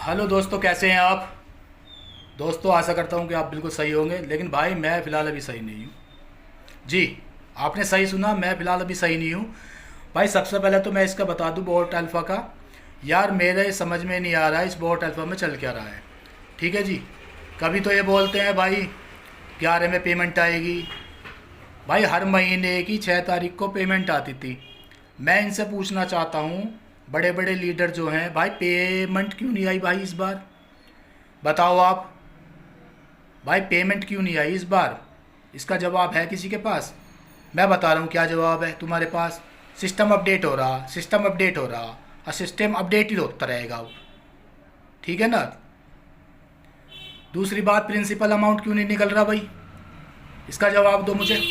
Hello दोस्तों, कैसे हैं आप। दोस्तों आशा करता हूं कि आप बिल्कुल सही होंगे, लेकिन भाई मैं फ़िलहाल अभी सही नहीं हूं। जी, आपने सही सुना, मैं फ़िलहाल अभी सही नहीं हूं। भाई सबसे पहले तो मैं इसका बता दूं बोट अल्फ़ा का। यार मेरे समझ में नहीं आ रहा है इस बोट अल्फ़ा में चल क्या रहा है। ठीक है जी। कभी तो ये बोलते हैं भाई 11 में पेमेंट आएगी। भाई हर महीने की 6 तारीख को पेमेंट आती थी। मैं इनसे पूछना चाहता हूँ, बड़े बड़े लीडर जो हैं भाई, पेमेंट क्यों नहीं आई भाई इस बार। बताओ आप। भाई पेमेंट क्यों नहीं आई इस बार। इसका जवाब है किसी के पास। मैं बता रहा हूँ क्या जवाब है तुम्हारे पास। सिस्टम अपडेट हो रहा, सिस्टम अपडेट हो रहा, और सिस्टम अपडेट ही होता रहेगा अब। ठीक है ना। दूसरी बात, प्रिंसिपल अमाउंट क्यों नहीं निकल रहा भाई। इसका जवाब दो मुझे।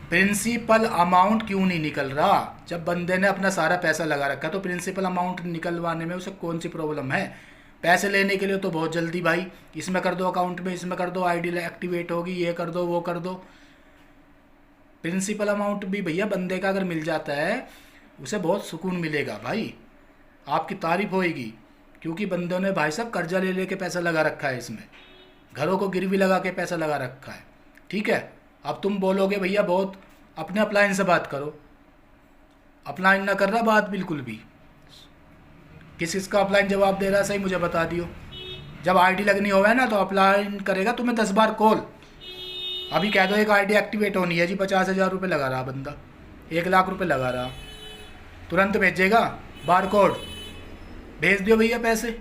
प्रिंसिपल अमाउंट क्यों नहीं निकल रहा। जब बंदे ने अपना सारा पैसा लगा रखा तो प्रिंसिपल अमाउंट निकलवाने में उसे कौन सी प्रॉब्लम है। पैसे लेने के लिए तो बहुत जल्दी भाई, इसमें कर दो अकाउंट में, इसमें कर दो, आईडी एक्टिवेट होगी, ये कर दो वो कर दो। प्रिंसिपल अमाउंट भी भैया बंदे का अगर मिल जाता है उसे बहुत सुकून मिलेगा भाई, आपकी तारीफ होएगी। क्योंकि बंदों ने भाई साहब कर्जा ले लेके पैसा लगा रखा है इसमें, घरों को गिरवी लगा के पैसा लगा रखा है। ठीक है। अब तुम बोलोगे भैया बहुत, अपने अपलाइन से बात करो। अपलाइन ना कर रहा बात बिल्कुल भी। किस किसका अपलाइन जवाब दे रहा है सही मुझे बता दियो। जब आईडी लगनी होगा ना तो अपलाइन करेगा तुम्हें 10 बार कॉल। अभी कह दो एक आईडी एक्टिवेट होनी है जी, 50,000 रुपये लगा रहा बंदा, 1 लाख रुपये लगा रहा, तुरंत भेजेगा बार कोड, भेज दियो भैया पैसे।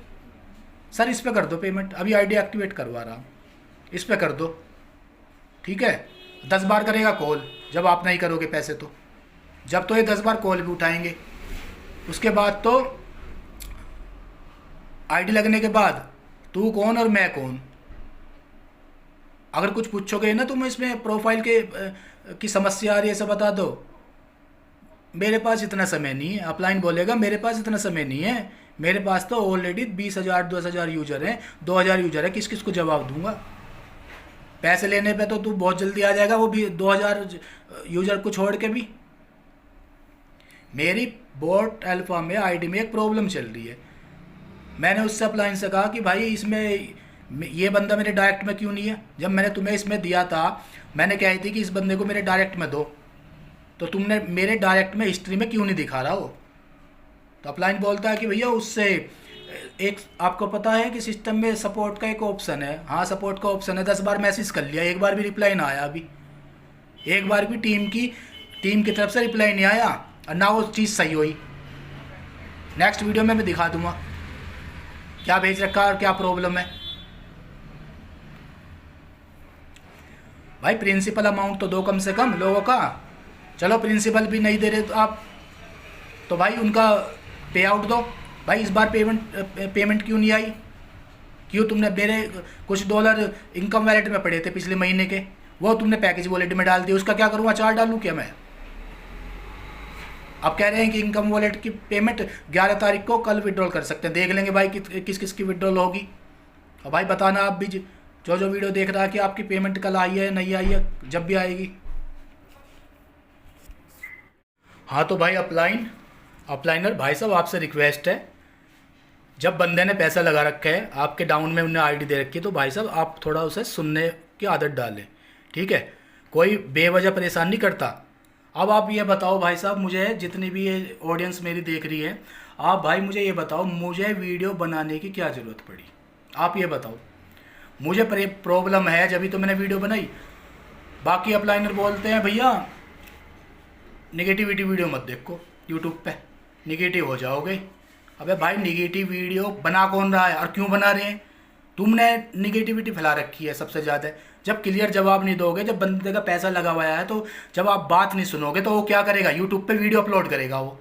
सर इस पे कर दो पेमेंट, अभी आईडी एक्टिवेट करवा रहा हूँ, इस पे कर दो। ठीक है। 10 बार करेगा कॉल, जब आप नहीं करोगे पैसे तो। जब तो ये 10 बार कॉल भी उठाएंगे, उसके बाद तो आईडी लगने के बाद तू कौन और मैं कौन। अगर कुछ पूछोगे ना तुम इसमें प्रोफाइल के की समस्या आ रही है, ऐसा बता दो मेरे पास इतना समय नहीं है। अपलाइन बोलेगा मेरे पास इतना समय नहीं है, मेरे पास तो ऑलरेडी 20,000 10,000 यूजर हैं, 2,000 यूजर है, किस किस को जवाब दूंगा। पैसे लेने पे तो तू बहुत जल्दी आ जाएगा, वो भी 2,000 यूजर को छोड़ के भी। मेरी बोट अल्फा में आईडी में एक प्रॉब्लम चल रही है। मैंने उससे अपलाइन से कहा कि भाई इसमें ये बंदा मेरे डायरेक्ट में क्यों नहीं है। जब मैंने तुम्हें इसमें दिया था, मैंने कही थी कि इस बंदे को मेरे डायरेक्ट में दो, तो तुमने मेरे डायरेक्ट में हिस्ट्री में क्यों नहीं दिखा रहा हो। तो अपलाइन बोलता है कि भैया उससे एक, आपको पता है कि सिस्टम में सपोर्ट का एक ऑप्शन है। हाँ सपोर्ट का ऑप्शन है, 10 बार मैसेज कर लिया, एक बार भी रिप्लाई ना आया अभी। एक बार भी टीम की तरफ से रिप्लाई नहीं आया, और ना वो चीज़ सही हुई। नेक्स्ट वीडियो में मैं दिखा दूंगा क्या भेज रखा है और क्या प्रॉब्लम है। भाई प्रिंसिपल अमाउंट तो दो कम से कम लोगों का। चलो प्रिंसिपल भी नहीं दे रहे तो आप, तो भाई उनका पे आउट दो। भाई इस बार पेमेंट क्यों नहीं आई। क्यों तुमने मेरे कुछ डॉलर इनकम वैलेट में पड़े थे पिछले महीने के, वो तुमने पैकेज वॉलेट में डाल दिया, उसका क्या करूँगा, 4 डालूँ क्या मैं। अब कह रहे हैं कि इनकम वॉलेट की पेमेंट 11 तारीख को कल विड्रॉल कर सकते हैं। देख लेंगे भाई किस किस की विड्रॉल होगी। और भाई बताना आप भी जो जो वीडियो देख रहा है कि आपकी पेमेंट कल आई है नहीं आई है, जब भी आएगी। हाँ तो भाई अपलाइनर भाई साहब आपसे रिक्वेस्ट है, जब बंदे ने पैसा लगा रखा है आपके डाउन में, उन्हें आईडी दे रखी है, तो भाई साहब आप थोड़ा उसे सुनने की आदत डालें। ठीक है। कोई बेवजह परेशान नहीं करता। अब आप ये बताओ भाई साहब, मुझे जितनी भी ये ऑडियंस मेरी देख रही है, आप भाई मुझे ये बताओ, मुझे वीडियो बनाने की क्या ज़रूरत पड़ी। आप ये बताओ। मुझे प्रॉब्लम है जब भी तो मैंने वीडियो बनाई। बाकी अपलाइनर बोलते हैं भैया निगेटिविटी वीडियो मत देखो यूट्यूब पे, निगेटिव हो जाओगे। अबे भाई निगेटिव वीडियो बना कौन रहा है और क्यों बना रहे हैं। तुमने निगेटिविटी फैला रखी है सबसे ज़्यादा। जब क्लियर जवाब नहीं दोगे, जब बंदे का पैसा लगा हुआ है, तो जब आप बात नहीं सुनोगे तो वो क्या करेगा, यूट्यूब पे वीडियो अपलोड करेगा। वो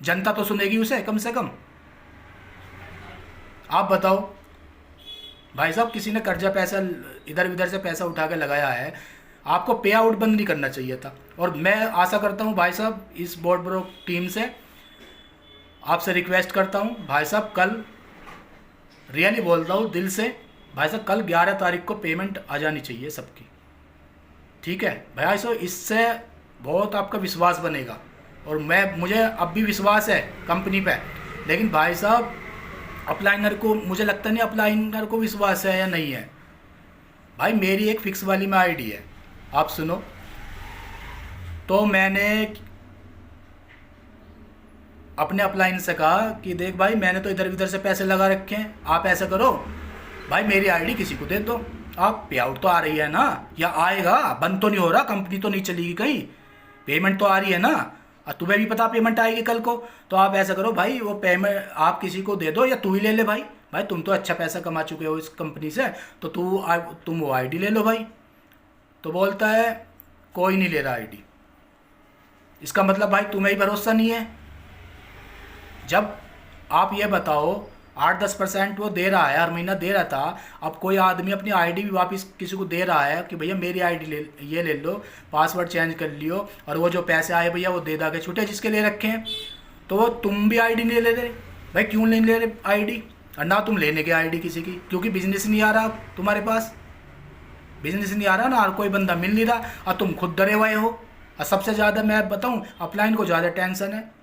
जनता तो सुनेगी उसे कम से कम। आप बताओ भाई साहब, किसी ने कर्जा पैसा इधर उधर से पैसा उठा के लगाया है, आपको पे आउट बंद नहीं करना चाहिए था। और मैं आशा करता हूँ भाई साहब, इस बोट ब्रो टीम से आपसे रिक्वेस्ट करता हूँ भाई साहब, कल रियली बोलता हूँ दिल से भाई साहब, कल 11 तारीख को पेमेंट आ जानी चाहिए सबकी। ठीक है भाई साहब, इससे बहुत आपका विश्वास बनेगा। और मुझे अब भी विश्वास है कंपनी पे, लेकिन भाई साहब अपलाइनर को, मुझे लगता नहीं अपलाइनर को विश्वास है या नहीं है। भाई मेरी एक फिक्स वाली में आईडी है, आप सुनो। तो मैंने अपने अपलाइन से कहा कि देख भाई, मैंने तो इधर उधर से पैसे लगा रखे हैं, आप ऐसा करो भाई मेरी आईडी किसी को दे दो, आप पे आउट तो आ रही है ना, या आएगा, बंद तो नहीं हो रहा, कंपनी तो नहीं चलेगी कहीं, पेमेंट तो आ रही है ना, और तुम्हें भी पता पेमेंट आएगी कल को। तो आप ऐसा करो भाई, वो पेमेंट आप किसी को दे दो या तू ही ले ले भाई, भाई तुम तो अच्छा पैसा कमा चुके हो इस कंपनी से, तो तुम वो आईडी ले लो भाई। तो बोलता है कोई नहीं ले रहा आईडी। इसका मतलब भाई तुम्हें ही भरोसा नहीं है। जब आप ये बताओ 8-10% वो दे रहा है, हर महीना दे रहा था, अब कोई आदमी अपनी आईडी भी वापस किसी को दे रहा है कि भैया मेरी आईडी ले लो, पासवर्ड चेंज कर लियो, और वो जो पैसे आए भैया वो दे दा के छूटे जिसके ले रखे हैं, तो वो तुम भी आईडी नहीं ले रहे भाई। क्यों नहीं ले रहे आईडी? और ना तुम लेने के आईडी किसी की, क्योंकि बिजनेस नहीं आ रहा तुम्हारे पास, बिजनेस नहीं आ रहा ना, और कोई बंदा मिल नहीं रहा, और तुम खुद डरे हुए हो। और सबसे ज़्यादा मैं बताऊँ, अपलाइन को ज़्यादा टेंशन है।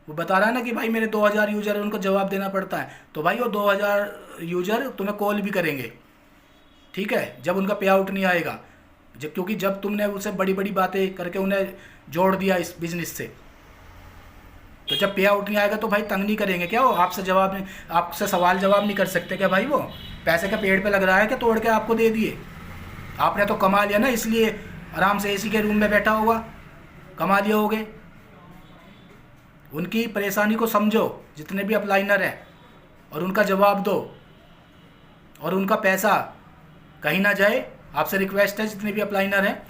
वो बता रहा है ना कि भाई मेरे 2000 यूज़र है, उनको जवाब देना पड़ता है, तो भाई वो 2000 यूज़र तुम्हें कॉल भी करेंगे, ठीक है, जब उनका पे आउट नहीं आएगा। क्योंकि जब तुमने उससे बड़ी बड़ी बातें करके उन्हें जोड़ दिया इस बिज़नेस से, तो जब पे आउट नहीं आएगा तो भाई तंग नहीं करेंगे क्या? वो आपसे जवाब नहीं, आपसे सवाल जवाब नहीं कर सकते क्या भाई? वो पैसे का पेड़ पे लग रहा है क्या तोड़ के आपको दे दिए? आपने तो कमा लिया ना, इसलिए आराम से एसी के रूम में बैठा होगा, कमा लिया होगे। उनकी परेशानी को समझो जितने भी अपलाइनर हैं, और उनका जवाब दो, और उनका पैसा कहीं ना जाए। आपसे रिक्वेस्ट है जितने भी अपलाइनर हैं,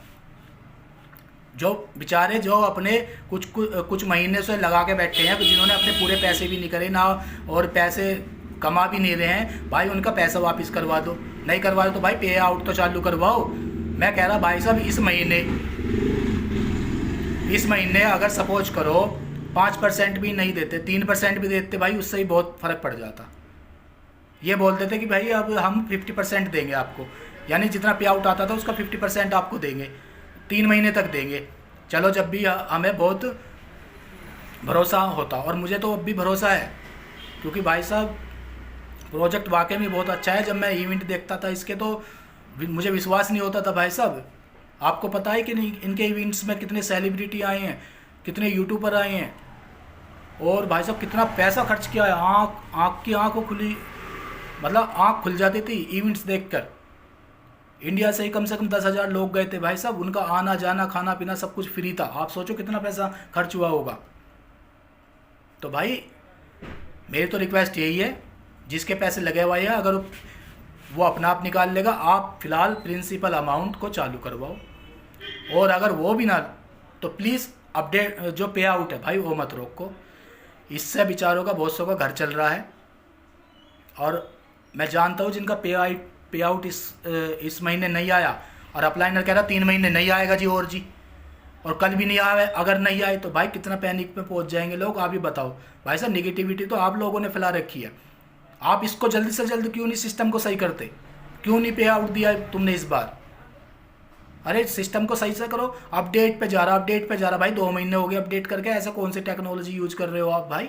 जो बेचारे जो अपने कुछ महीने से लगा के बैठे हैं, जिन्होंने अपने पूरे पैसे भी नहीं करे ना, और पैसे कमा भी नहीं रहे हैं, भाई उनका पैसा वापस करवा दो। नहीं करवा दो तो भाई पे आउट तो चालू करवाओ। मैं कह रहा भाई साहब, इस महीने अगर सपोज करो 5% भी नहीं देते, 3% भी देते भाई, उससे ही बहुत फ़र्क पड़ जाता। ये बोलते थे कि भाई अब हम 50% देंगे आपको, यानी जितना पे आउट आता था उसका 50% आपको देंगे, 3 महीने तक देंगे। चलो, जब भी हमें बहुत भरोसा होता, और मुझे तो अब भी भरोसा है, क्योंकि भाई साहब प्रोजेक्ट वाकई में बहुत अच्छा है। जब मैं इवेंट देखता था इसके तो मुझे विश्वास नहीं होता था भाई साहब। आपको पता है कि नहीं, इनके इवेंट्स में कितने सेलिब्रिटी आए हैं, कितने यूट्यूबर आए हैं, और भाई साहब कितना पैसा खर्च किया है। आँख खुली, मतलब आँख खुल जाती थी इवेंट्स देखकर। इंडिया से ही कम से कम 10,000 लोग गए थे भाई साहब, उनका आना जाना खाना पीना सब कुछ फ्री था। आप सोचो कितना पैसा खर्च हुआ होगा। तो भाई मेरी तो रिक्वेस्ट यही है, जिसके पैसे लगे हुए हैं अगर वो अपना आप निकाल लेगा, आप फ़िलहाल प्रिंसिपल अमाउंट को चालू करवाओ, और अगर वो भी ना, तो प्लीज़ अपडेट जो पे आउट है भाई वो मत रोको। इससे बेचारों का बहुत सौ का घर चल रहा है, और मैं जानता हूँ जिनका पे आउट इस महीने नहीं आया, और अपलाइनर कह रहा 3 महीने नहीं आएगा जी, और कल भी नहीं आए। अगर नहीं आए तो भाई कितना पैनिक में पहुँच जाएंगे लोग, आप ही बताओ। भाई साहब निगेटिविटी तो आप लोगों ने फैला रखी है, आप इसको जल्दी से जल्द क्यों नहीं सिस्टम को सही करते? क्यों नहीं पे आउट दिया तुमने इस बार? अरे सिस्टम को सही से करो। अपडेट पे जा रहा भाई, 2 महीने हो गए अपडेट करके, ऐसा कौन सी टेक्नोलॉजी यूज कर रहे हो आप भाई?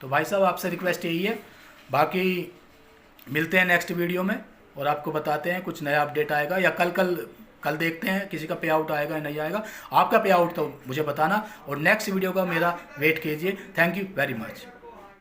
तो भाई साहब आपसे रिक्वेस्ट यही है। बाकी मिलते हैं नेक्स्ट वीडियो में, और आपको बताते हैं कुछ नया अपडेट आएगा, या कल देखते हैं किसी का पे आउट आएगा या नहीं आएगा। आपका पे आउट तो मुझे बताना, और नेक्स्ट वीडियो का मेरा वेट कीजिए। Thank you very much.